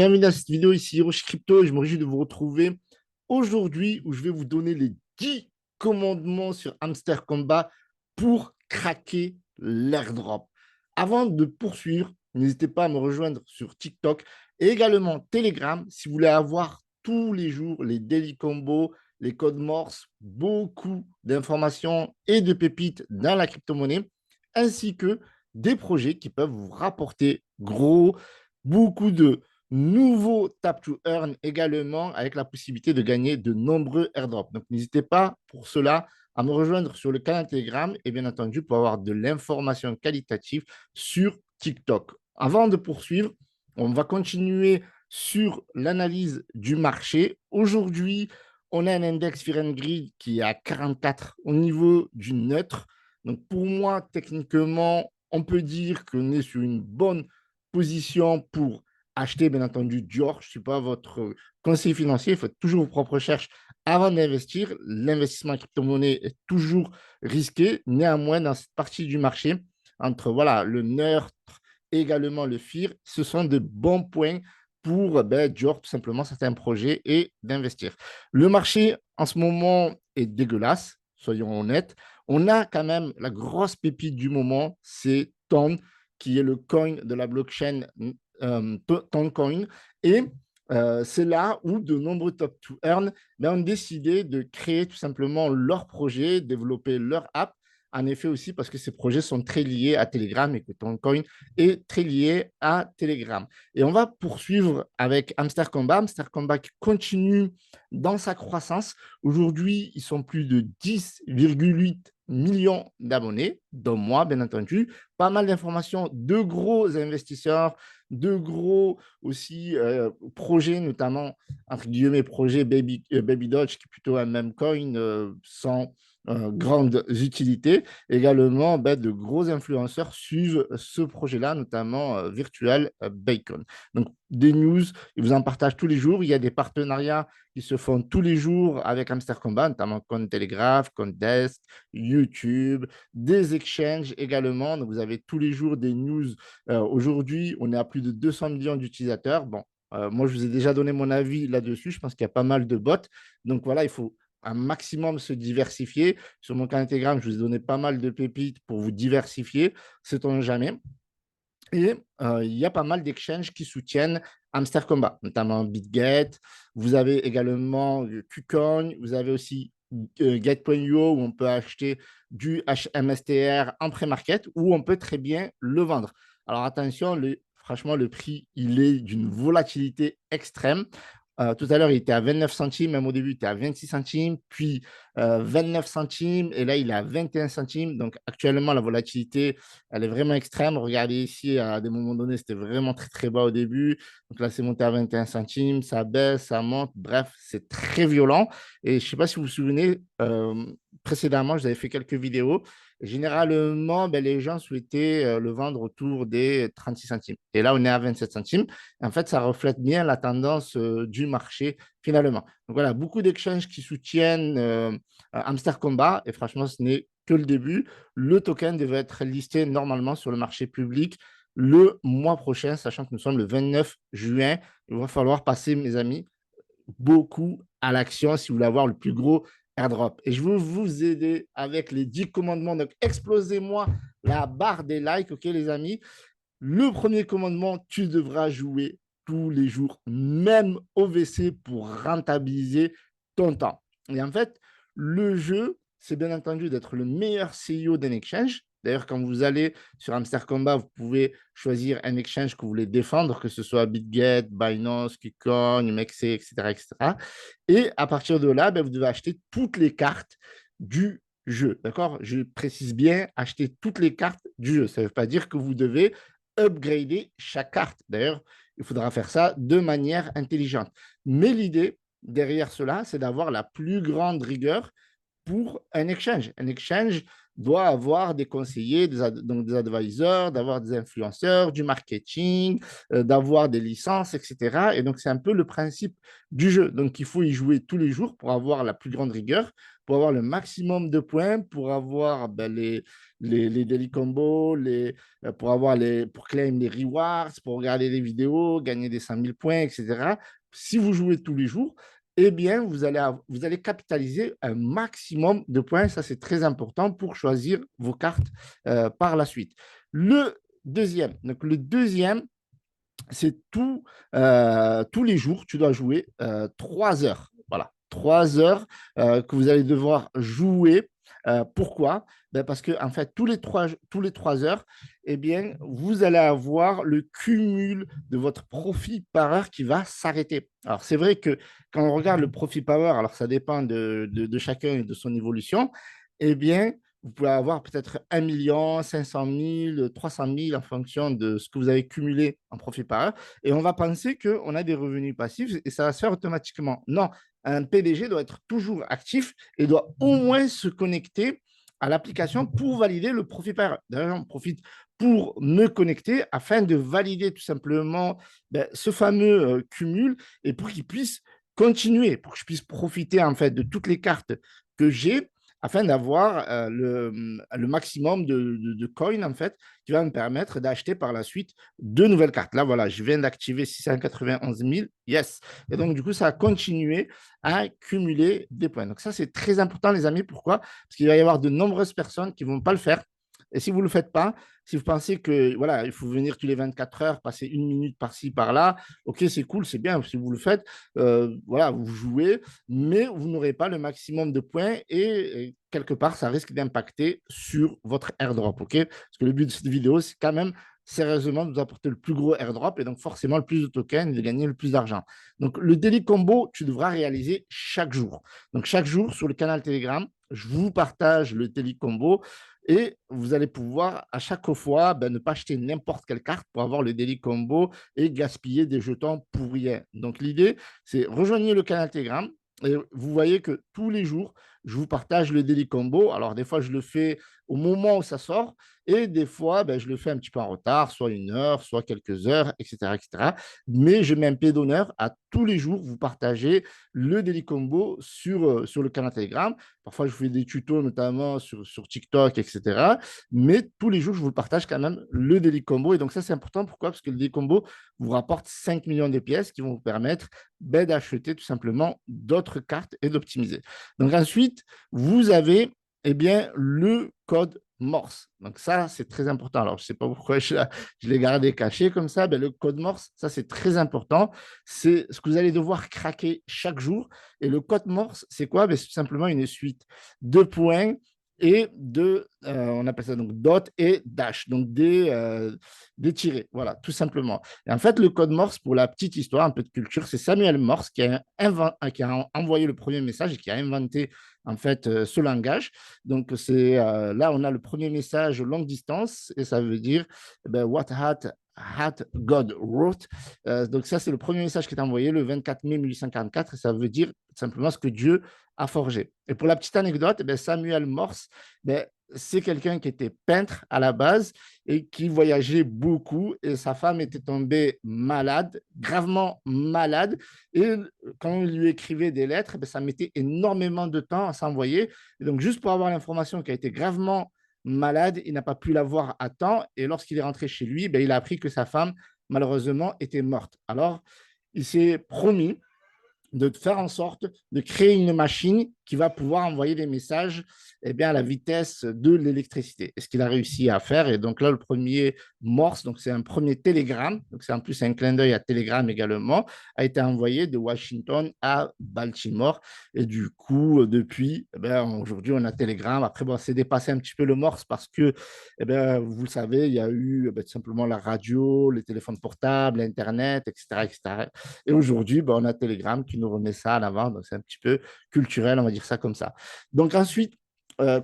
Bienvenue dans cette vidéo ici, Hiroshi Crypto, et je me réjouis de vous retrouver aujourd'hui où je vais vous donner les 10 commandements sur Hamster Combat pour craquer l'airdrop. Avant de poursuivre, n'hésitez pas à me rejoindre sur TikTok et également Telegram si vous voulez avoir tous les jours les daily combos, les codes Morse, beaucoup d'informations et de pépites dans la crypto-monnaie, ainsi que des projets qui peuvent vous rapporter gros, beaucoup de nouveau Tap to Earn également avec la possibilité de gagner de nombreux airdrops. Donc, n'hésitez pas pour cela à me rejoindre sur le canal Telegram et bien entendu pour avoir de l'information qualitative sur TikTok. Avant de poursuivre, on va continuer sur l'analyse du marché. Aujourd'hui, on a un index Fear and Greed qui est à 44 au niveau du neutre. Donc, pour moi, techniquement, on peut dire qu'on est sur une bonne position pour acheter, bien entendu, Dior. Je ne suis pas votre conseiller financier. Il faut toujours vos propres recherches avant d'investir. L'investissement en crypto-monnaie est toujours risqué. Néanmoins, dans cette partie du marché, entre voilà, le neutre et également le FIR, ce sont de bons points pour Dior, tout simplement, certains projets et d'investir. Le marché, en ce moment, est dégueulasse, soyons honnêtes. On a quand même la grosse pépite du moment, c'est Ton, qui est le coin de la blockchain Toncoin. Et c'est là où de nombreux top to earn ont décidé de créer tout simplement leur projet, développer leur app. En effet aussi parce que ces projets sont très liés à Telegram et que Toncoin est très lié à Telegram. Et on va poursuivre avec Hamster Combat. Hamster Combat qui continue dans sa croissance. Aujourd'hui, ils sont plus de 10,8 millions d'abonnés, dont moi, bien entendu. Pas mal d'informations de gros investisseurs, de gros aussi projets, notamment, entre guillemets, projet Baby Dodge, qui est plutôt un même coin sans grandes utilités. Également, de gros influenceurs suivent ce projet-là, notamment Virtual Bacon. Donc, des news, ils vous en partagent tous les jours. Il y a des partenariats qui se font tous les jours avec Hamster Combat, notamment Cointelegraph, Coindesk, YouTube, des exchanges également. Donc, vous avez tous les jours des news. Aujourd'hui, on est à plus de 200 millions d'utilisateurs. Bon, moi, je vous ai déjà donné mon avis là-dessus. Je pense qu'il y a pas mal de bots. Donc, voilà, il faut un maximum se diversifier. Sur mon canal Telegram, je vous ai donné pas mal de pépites pour vous diversifier, sait-on jamais. Et il y a pas mal d'exchanges qui soutiennent Hamster Combat, notamment BitGet. Vous avez également KuCoin. Vous avez aussi Get.io où on peut acheter du HMSTR en pré-market où on peut très bien le vendre. Alors attention, franchement, le prix, il est d'une volatilité extrême. Tout à l'heure, il était à 29 centimes, même au début, il était à 26 centimes, puis 29 centimes, et là, il est à 21 centimes. Donc, actuellement, la volatilité, elle est vraiment extrême. Regardez ici, à des moments donnés, c'était vraiment très, très bas au début. Donc là, c'est monté à 21 centimes, ça baisse, ça monte. Bref, c'est très violent. Et je ne sais pas si vous vous souvenez, précédemment, j'avais fait quelques vidéos. Généralement, les gens souhaitaient le vendre autour des 36 centimes. Et là, on est à 27 centimes. En fait, ça reflète bien la tendance du marché finalement. Donc voilà, beaucoup d'exchanges qui soutiennent Hamster Combat. Et franchement, ce n'est que le début. Le token devait être listé normalement sur le marché public le mois prochain, sachant que nous sommes le 29 juin. Il va falloir passer, mes amis, beaucoup à l'action si vous voulez avoir le plus gros airdrop. Et je veux vous aider avec les 10 commandements. Donc, explosez-moi la barre des likes, OK, les amis. Le premier commandement, tu devras jouer tous les jours, même au WC pour rentabiliser ton temps. Et en fait, le jeu, c'est bien entendu d'être le meilleur CEO d'un exchange. D'ailleurs, quand vous allez sur Hamster Combat, vous pouvez choisir un exchange que vous voulez défendre, que ce soit BitGet, Binance, KuCoin, UMXC, etc., etc. Et à partir de là, vous devez acheter toutes les cartes du jeu. D'accord? Je précise bien, acheter toutes les cartes du jeu. Ça ne veut pas dire que vous devez upgrader chaque carte. D'ailleurs, il faudra faire ça de manière intelligente. Mais l'idée derrière cela, c'est d'avoir la plus grande rigueur pour un exchange. Un exchange doit avoir des conseillers, donc des advisors, d'avoir des influenceurs, du marketing, d'avoir des licences, etc. Et donc, c'est un peu le principe du jeu. Donc, il faut y jouer tous les jours pour avoir la plus grande rigueur, pour avoir le maximum de points, pour avoir les daily combos, pour claim les rewards, pour regarder les vidéos, gagner des 100 000 points, etc. Si vous jouez tous les jours, eh bien, vous allez capitaliser un maximum de points. Ça, c'est très important pour choisir vos cartes par la suite. Le deuxième, c'est tous les jours, tu dois jouer 3 heures. Voilà, 3 heures que vous allez devoir jouer. Pourquoi? Ben parce que en fait, tous les 3 heures, eh bien, vous allez avoir le cumul de votre profit par heure qui va s'arrêter. Alors, c'est vrai que quand on regarde le profit par heure, alors ça dépend de chacun et de son évolution, eh bien, vous pouvez avoir peut-être 1 500 000, 300 000 en fonction de ce que vous avez cumulé en profit par heure. Et on va penser qu'on a des revenus passifs et ça va se faire automatiquement. Non, un PDG doit être toujours actif et doit au moins se connecter à l'application pour valider le profit par heure. D'ailleurs, j'en profite pour me connecter afin de valider tout simplement ce fameux cumul et pour qu'il puisse continuer, pour que je puisse profiter en fait de toutes les cartes que j'ai afin d'avoir le maximum de coins, en fait, qui va me permettre d'acheter par la suite de nouvelles cartes. Là, voilà, je viens d'activer 691 000, yes. Et donc, du coup, ça a continué à cumuler des points. Donc, ça, c'est très important, les amis. Pourquoi? Parce qu'il va y avoir de nombreuses personnes qui ne vont pas le faire. Et si vous ne le faites pas, si vous pensez que voilà, il faut venir tous les 24 heures, passer 1 minute par-ci, par-là, ok, c'est cool, c'est bien. Si vous le faites, voilà, vous jouez, mais vous n'aurez pas le maximum de points et quelque part, ça risque d'impacter sur votre airdrop. Ok? Parce que le but de cette vidéo, c'est quand même sérieusement de vous apporter le plus gros airdrop et donc forcément le plus de tokens et de gagner le plus d'argent. Donc, le daily combo, tu devras réaliser chaque jour. Donc, chaque jour sur le canal Telegram, je vous partage le daily combo et vous allez pouvoir à chaque fois ne pas acheter n'importe quelle carte pour avoir le daily combo et gaspiller des jetons pour rien. Donc, l'idée, c'est rejoignez le canal Telegram. Et vous voyez que tous les jours, je vous partage le daily combo. Alors, des fois, je le fais au moment où ça sort et des fois, je le fais un petit peu en retard, soit 1 heure, soit quelques heures, etc., etc. Mais je mets un pied d'honneur à tous les jours vous partager le daily combo sur le canal Telegram. Parfois, je fais des tutos, notamment sur TikTok, etc. Mais tous les jours, je vous partage quand même le daily combo. Et donc, ça, c'est important. Pourquoi? Parce que le daily combo vous rapporte 5 millions de pièces qui vont vous permettre d'acheter tout simplement d'autres cartes et d'optimiser. Donc, ensuite, vous avez bien, le code Morse. Donc, ça, c'est très important. Alors, je ne sais pas pourquoi je l'ai gardé caché comme ça. Le code Morse, ça, c'est très important. C'est ce que vous allez devoir craquer chaque jour. Et le code Morse, c'est quoi? C'est tout simplement une suite de points et on appelle ça donc dot et dash, donc des tirés, voilà, tout simplement. Et en fait, le code Morse, pour la petite histoire, un peu de culture, c'est Samuel Morse qui a envoyé le premier message et qui a inventé en fait ce langage. Donc, là, on a le premier message longue distance et ça veut dire what had God wrote. Donc, ça, c'est le premier message qui est envoyé le 24 mai 1844 et ça veut dire simplement ce que Dieu a forgé. Et pour la petite anecdote, Samuel Morse, c'est quelqu'un qui était peintre à la base et qui voyageait beaucoup et sa femme était tombée malade, gravement malade. Et quand il lui écrivait des lettres, ça mettait énormément de temps à s'envoyer. Et donc, juste pour avoir l'information qui a été gravement malade, il n'a pas pu la voir à temps. Et lorsqu'il est rentré chez lui, il a appris que sa femme, malheureusement, était morte. Alors, il s'est promis de faire en sorte de créer une machine qui va pouvoir envoyer des messages à la vitesse de l'électricité. Et ce qu'il a réussi à faire, et donc là, le premier Morse, donc c'est un premier télégramme, donc c'est en plus un clin d'œil à Telegram également, a été envoyé de Washington à Baltimore. Et du coup, depuis, aujourd'hui, on a Telegram. Après, c'est dépassé un petit peu le Morse parce que, vous le savez, il y a eu tout simplement la radio, les téléphones portables, Internet, etc. etc. Et aujourd'hui, on a Telegram qui nous remet ça à l'avant. Donc, c'est un petit peu culturel, on va dire ça comme ça. Donc, ensuite,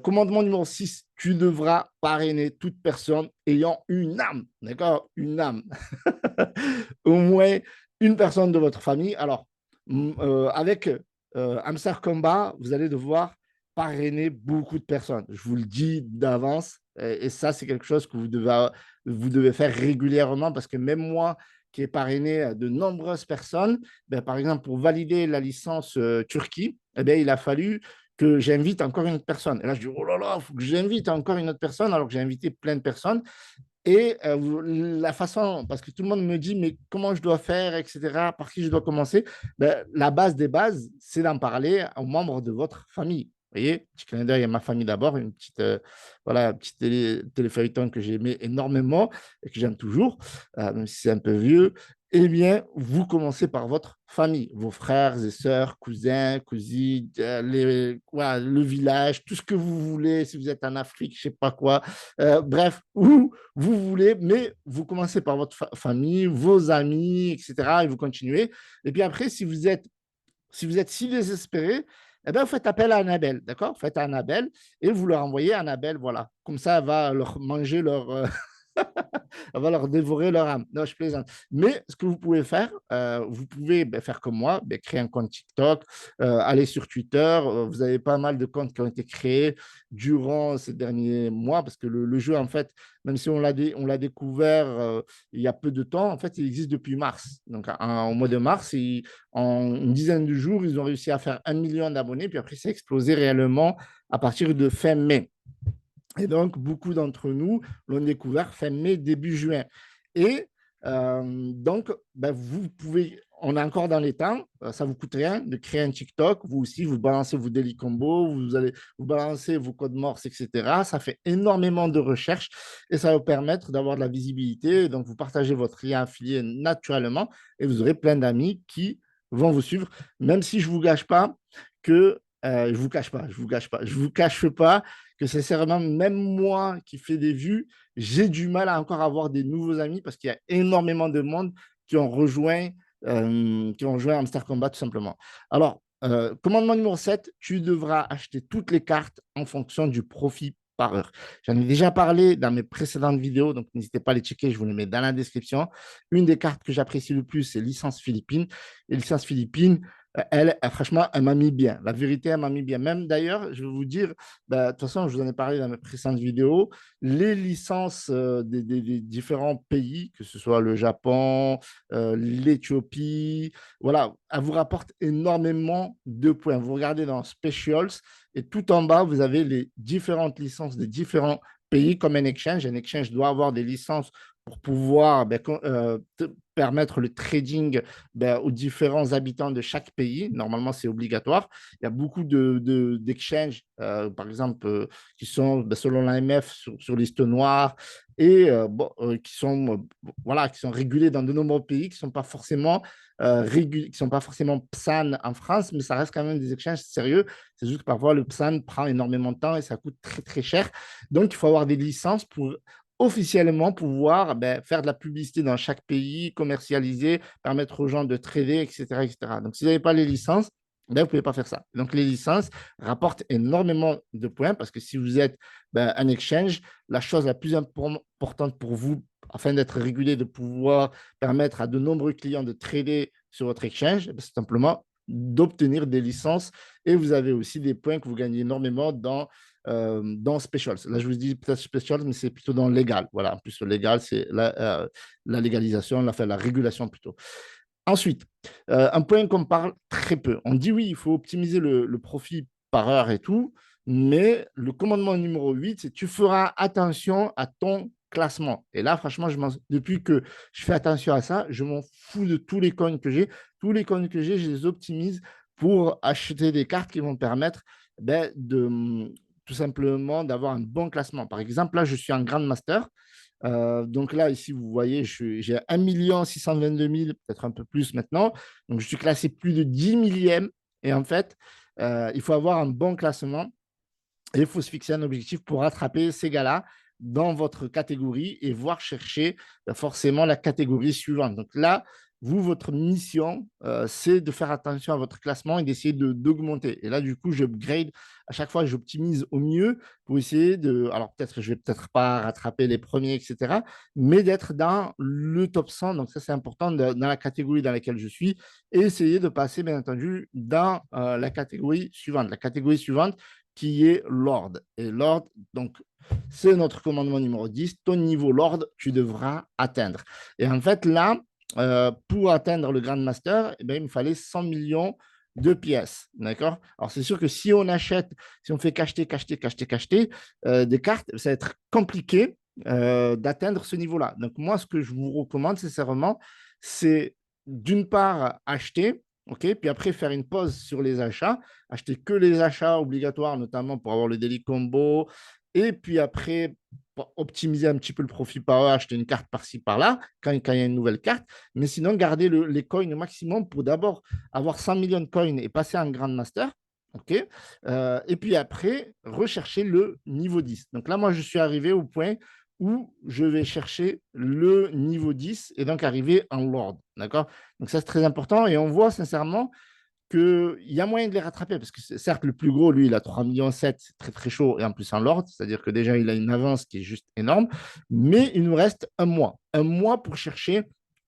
commandement numéro 6, tu devras parrainer toute personne ayant une âme. D'accord? Une âme. Au moins une personne de votre famille. Alors, avec Hamster Combat, vous allez devoir parrainer beaucoup de personnes. Je vous le dis d'avance. Et ça, c'est quelque chose que vous devez faire régulièrement parce que même moi, qui ai parrainé de nombreuses personnes, ben, par exemple, pour valider la licence Turquie, eh bien, il a fallu que j'invite encore une autre personne. Et là, je dis, oh là là, il faut que j'invite encore une autre personne, alors que j'ai invité plein de personnes. Et la façon, parce que tout le monde me dit, mais comment je dois faire, etc., par qui je dois commencer, ben, la base des bases, c'est d'en parler aux membres de votre famille. Vous voyez, petit clin d'œil à ma famille d'abord, une petite, voilà, un petit téléfeuilleton que j'aimais énormément et que j'aime toujours, même si c'est un peu vieux. Eh bien, vous commencez par votre famille, vos frères et sœurs, cousins, cousines, voilà, le village, tout ce que vous voulez, si vous êtes en Afrique, je ne sais pas quoi. Bref, où vous voulez, mais vous commencez par votre famille, vos amis, etc. Et vous continuez. Et puis après, si vous êtes si désespéré, eh bien, vous faites appel à Annabelle, d'accord? Vous faites à Annabelle et vous leur envoyez Annabelle, voilà. Comme ça, elle va leur manger leur, elle va leur dévorer leur âme. Non, je plaisante. Mais ce que vous pouvez faire, vous pouvez faire comme moi, créer un compte TikTok, aller sur Twitter. Vous avez pas mal de comptes qui ont été créés durant ces derniers mois parce que le jeu, en fait, même si on l'a découvert il y a peu de temps, en fait, il existe depuis mars. Donc, au mois de mars, en une dizaine de jours, ils ont réussi à faire 1 million d'abonnés. Puis après, c'est explosé réellement à partir de fin mai. Et donc, beaucoup d'entre nous l'ont découvert fin mai, début juin. Et donc, vous pouvez, on est encore dans les temps, ça ne vous coûte rien de créer un TikTok. Vous aussi, vous balancez vos daily combos, vous balancez vos codes morse, etc. Ça fait énormément de recherches et ça va vous permettre d'avoir de la visibilité. Donc, vous partagez votre lien affilié naturellement et vous aurez plein d'amis qui vont vous suivre, même si je ne vous gâche pas que je vous cache pas que sincèrement, même moi qui fais des vues, j'ai du mal à encore avoir des nouveaux amis parce qu'il y a énormément de monde qui ont rejoint Hamster Combat tout simplement. Alors, commandement numéro 7, tu devras acheter toutes les cartes en fonction du profit par heure. J'en ai déjà parlé dans mes précédentes vidéos, donc n'hésitez pas à les checker, je vous les mets dans la description. Une des cartes que j'apprécie le plus, c'est licence Philippines. Et licence Philippines, franchement, elle m'a mis bien. La vérité, elle m'a mis bien. Même d'ailleurs, je vais vous dire, de toute façon, je vous en ai parlé dans mes précédentes vidéos, les licences des différents pays, que ce soit le Japon, l'Éthiopie, voilà, elles vous rapportent énormément de points. Vous regardez dans Specials et tout en bas, vous avez les différentes licences des différents pays comme un exchange. Un exchange doit avoir des licences pour pouvoir permettre le trading aux différents habitants de chaque pays. Normalement, c'est obligatoire. Il y a beaucoup d'exchanges, par exemple, qui sont, selon l'AMF, sur liste noire et qui sont régulés dans de nombreux pays, qui ne sont pas forcément PSAN en France, mais ça reste quand même des exchanges sérieux. C'est juste que parfois, le PSAN prend énormément de temps et ça coûte très, très cher. Donc, il faut avoir des licences pour officiellement pouvoir faire de la publicité dans chaque pays, commercialiser, permettre aux gens de trader, etc. etc. Donc, si vous n'avez pas les licences, vous ne pouvez pas faire ça. Donc, les licences rapportent énormément de points parce que si vous êtes un exchange, la chose la plus importante pour vous, afin d'être régulé, de pouvoir permettre à de nombreux clients de trader sur votre exchange, c'est simplement d'obtenir des licences et vous avez aussi des points que vous gagnez énormément dans Specials. Là, je vous dis peut-être Specials, mais c'est plutôt dans Légal. Voilà, en plus, le légal, c'est la légalisation, la régulation plutôt. Ensuite, un point qu'on parle très peu. On dit oui, il faut optimiser le profit par heure et tout, mais le commandement numéro 8, c'est tu feras attention à ton classement. Et là, franchement, depuis que je fais attention à ça, je m'en fous de tous les coins que j'ai. Tous les coins que j'ai, je les optimise pour acheter des cartes qui vont me permettre tout simplement d'avoir un bon classement. Par exemple, là, je suis en Grand Master. Donc là, ici, vous voyez, j'ai 1 622 000, peut-être un peu plus maintenant. Donc, je suis classé plus de 10 millièmes. Et en fait, il faut avoir un bon classement et il faut se fixer un objectif pour rattraper ces gars-là dans votre catégorie et voir chercher forcément la catégorie suivante. Donc là, vous, votre mission, c'est de faire attention à votre classement et d'essayer d'augmenter. Et là, du coup, j'upgrade à chaque fois, j'optimise au mieux pour essayer de. Alors, peut-être que je vais peut-être pas rattraper les premiers, etc., mais d'être dans le top 100. Donc, ça, c'est important dans la catégorie dans laquelle je suis et essayer de passer, bien entendu, dans la catégorie suivante. La catégorie suivante, qui est Lord. Et Lord, donc, c'est notre commandement numéro 10. Ton niveau Lord, tu devras atteindre. Et en fait, là, pour atteindre le Grand Master, eh bien, il me fallait 100 millions de pièces. D'accord? Alors, c'est sûr que si on achète, si on fait qu'acheter des cartes, ça va être compliqué d'atteindre ce niveau-là. Donc, moi, ce que je vous recommande, sincèrement, c'est d'une part acheter, ok, puis après faire une pause sur les achats, acheter que les achats obligatoires, notamment pour avoir le daily combo, et puis après, pour optimiser un petit peu le profit power, acheter une carte par-ci, par-là, quand il y a une nouvelle carte. Mais sinon, garder les coins au maximum pour d'abord avoir 100 millions de coins et passer en Grand Master. OK. Et puis après, rechercher le niveau 10. Donc là, moi, je suis arrivé au point où je vais chercher le niveau 10 et donc arriver en Lord. D'accord? Donc ça, c'est très important. Et on voit sincèrement qu'il y a moyen de les rattraper parce que certes, le plus gros, lui, il a 3,7 millions, c'est très très chaud et en plus en Lord, c'est-à-dire que déjà, il a une avance qui est juste énorme. Mais il nous reste un mois pour chercher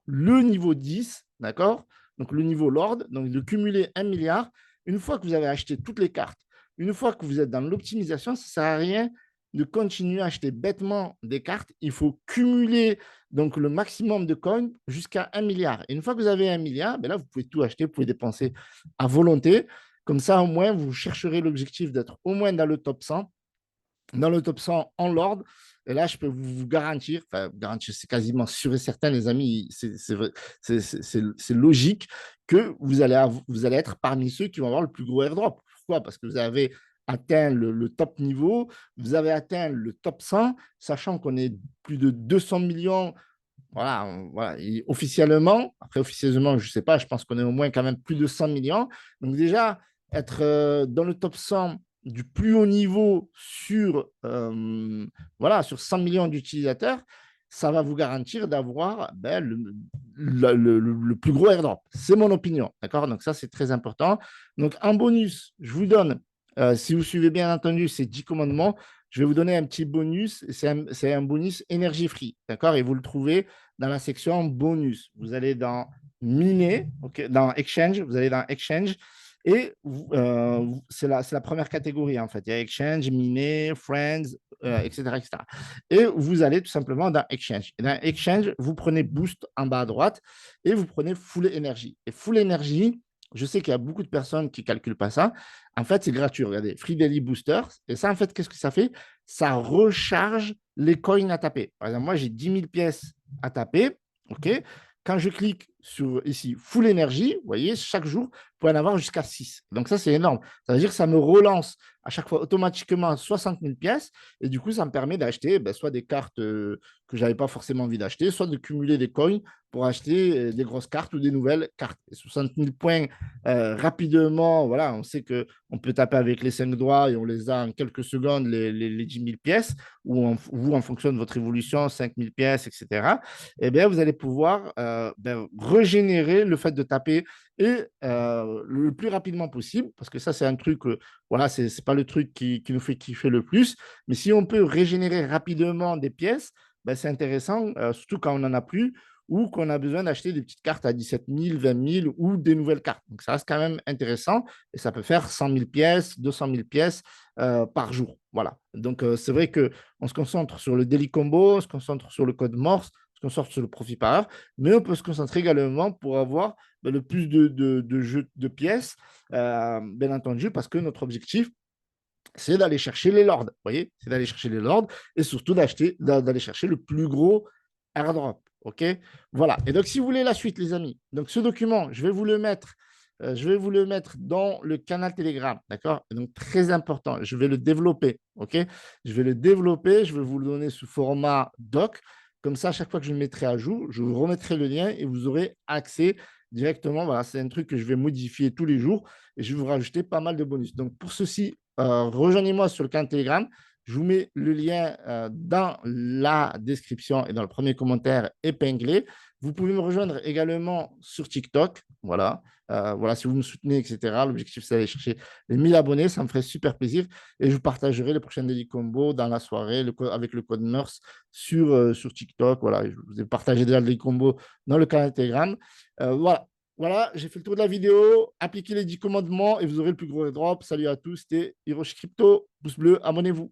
le niveau 10, d'accord? Donc le niveau Lord, donc de cumuler 1 milliard. Une fois que vous avez acheté toutes les cartes, une fois que vous êtes dans l'optimisation, ça ne sert à rien de continuer à acheter bêtement des cartes. Il faut cumuler donc le maximum de coins jusqu'à 1 milliard. Et une fois que vous avez 1 milliard, ben là, vous pouvez tout acheter, vous pouvez dépenser à volonté. Comme ça, au moins, vous chercherez l'objectif d'être au moins dans le top 100, dans le top 100 en Lord. Et là, je peux vous garantir, enfin, garantir, c'est quasiment sûr et certain, les amis, c'est logique que vous allez être parmi ceux qui vont avoir le plus gros airdrop. Pourquoi? Parce que vous avez atteint le top niveau, vous avez atteint le top 100, sachant qu'on est plus de 200 millions. Voilà, voilà. Et officiellement, après officieusement, je ne sais pas, je pense qu'on est au moins quand même plus de 100 millions. Donc déjà, être dans le top 100 du plus haut niveau voilà, sur 100 millions d'utilisateurs, ça va vous garantir d'avoir ben, le plus gros airdrop. C'est mon opinion. D'accord? Donc ça, c'est très important. Donc en bonus, je vous donne, si vous suivez bien entendu ces 10 commandements, je vais vous donner un petit bonus. C'est un bonus énergie free. D'accord? Et vous le trouvez dans la section bonus. Vous allez dans miner, okay, dans exchange, vous allez dans exchange et c'est la première catégorie en fait. Il y a exchange, miner, friends, etc., etc. Et vous allez tout simplement dans exchange. Et dans exchange, vous prenez boost en bas à droite et vous prenez full énergie. Et full énergie, je sais qu'il y a beaucoup de personnes qui ne calculent pas ça. En fait, c'est gratuit. Regardez, Free Daily Boosters. Et ça, en fait, qu'est-ce que ça fait? Ça recharge les coins à taper. Par exemple, moi, j'ai 10 000 pièces à taper. OK? Quand je clique sur ici Full Énergie, vous voyez, chaque jour, vous pouvez en avoir jusqu'à 6. Donc, ça, c'est énorme. Ça veut dire que ça me relance à chaque fois automatiquement 60 000 pièces. Et du coup, ça me permet d'acheter soit des cartes que je n'avais pas forcément envie d'acheter, soit de cumuler des coins pour acheter des grosses cartes ou des nouvelles cartes. Et 60 000 points rapidement, voilà, on sait qu'on peut taper avec les 5 doigts et on les a en quelques secondes, les 10 000 pièces, ou vous, en fonction de votre évolution, 5 000 pièces, etc. Eh bien, vous allez pouvoir régénérer le fait de taper et le plus rapidement possible, parce que ça, c'est un truc, voilà, c'est pas le truc qui nous fait kiffer le plus, mais si on peut régénérer rapidement des pièces, c'est intéressant, surtout quand on n'en a plus ou qu'on a besoin d'acheter des petites cartes à 17 000, 20 000 ou des nouvelles cartes. Donc, ça reste quand même intéressant et ça peut faire 100 000 pièces, 200 000 pièces par jour. Voilà. Donc, c'est vrai qu'on se concentre sur le daily combo, on se concentre sur le code Morse, on se concentre sur le profit par heure, mais on peut se concentrer également pour avoir le plus de jeux de pièces, bien entendu, parce que notre objectif, c'est d'aller chercher les lords. Vous voyez, c'est d'aller chercher les lords et surtout d'aller chercher le plus gros airdrop. OK? Voilà. Et donc, si vous voulez la suite, les amis, donc ce document, je vais vous le mettre dans le canal Telegram. D'accord? Donc, très important. Je vais le développer. OK? Je vais le développer. Je vais vous le donner sous format doc. Comme ça, à chaque fois que je le mettrai à jour, je vous remettrai le lien et vous aurez accès directement. Voilà, c'est un truc que je vais modifier tous les jours et je vais vous rajouter pas mal de bonus. Donc, pour ceci, rejoignez-moi sur le canal Telegram. Je vous mets le lien dans la description et dans le premier commentaire épinglé. Vous pouvez me rejoindre également sur TikTok. Voilà. Voilà, si vous me soutenez, etc. L'objectif, c'est d'aller chercher les 1000 abonnés. Ça me ferait super plaisir. Et je vous partagerai les prochaines Daily Combo dans la soirée avec le code MERS sur TikTok. Voilà, je vous ai partagé déjà le Daily Combo dans le canal Telegram. Voilà. Voilà, j'ai fait le tour de la vidéo. Appliquez les 10 commandements et vous aurez le plus gros airdrop. Salut à tous, c'était Hiroshi Crypto. Pouce bleu, abonnez-vous.